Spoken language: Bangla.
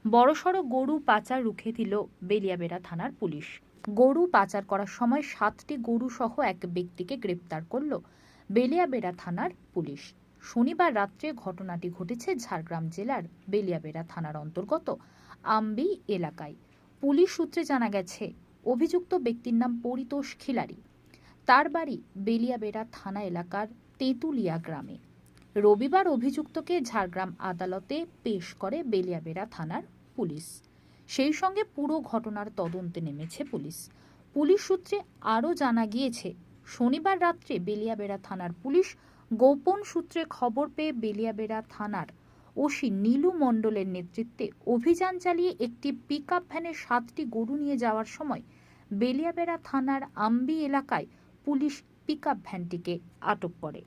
বড়সড় গরু পাচার রুখে দিল বেলিয়াবেড়া থানার পুলিশ। গরু পাচার করার সময় 7টি গরু সহ এক ব্যক্তিকে গ্রেপ্তার করল বেলিয়াবেড়া থানার পুলিশ। শনিবার রাত্রে ঘটনাটি ঘটেছে ঝাড়গ্রাম জেলার বেলিয়াবেড়া থানার অন্তর্গত আম্বি এলাকায়। পুলিশ সূত্রে জানা গেছে, অভিযুক্ত ব্যক্তির নাম পরিতোষ খিলারি। তার বাড়ি বেলিয়াবেড়া থানা এলাকার তেঁতুলিয়া গ্রামে। রবিবার অভিযুক্তকে ঝাড়গ্রাম আদালতে পেশ করে বেলিয়াবেড়া থানার পুলিশ। সেই সঙ্গে পুরো ঘটনার তদন্তে নেমেছে পুলিশ। পুলিশ সূত্রে আরও জানা গিয়েছে, শনিবার রাত্রে বেলিয়াবেড়া থানার পুলিশ গোপন সূত্রে খবর পেয়ে বেলিয়াবেড়া থানার ওসি নীলু মণ্ডলের নেতৃত্বে অভিযান চালিয়ে একটি পিকআপ ভ্যানে 7টি গরু নিয়ে যাওয়ার সময় বেলিয়াবেড়া থানার আম্বি এলাকায় পুলিশ পিকআপ ভ্যানটিকে আটক করে।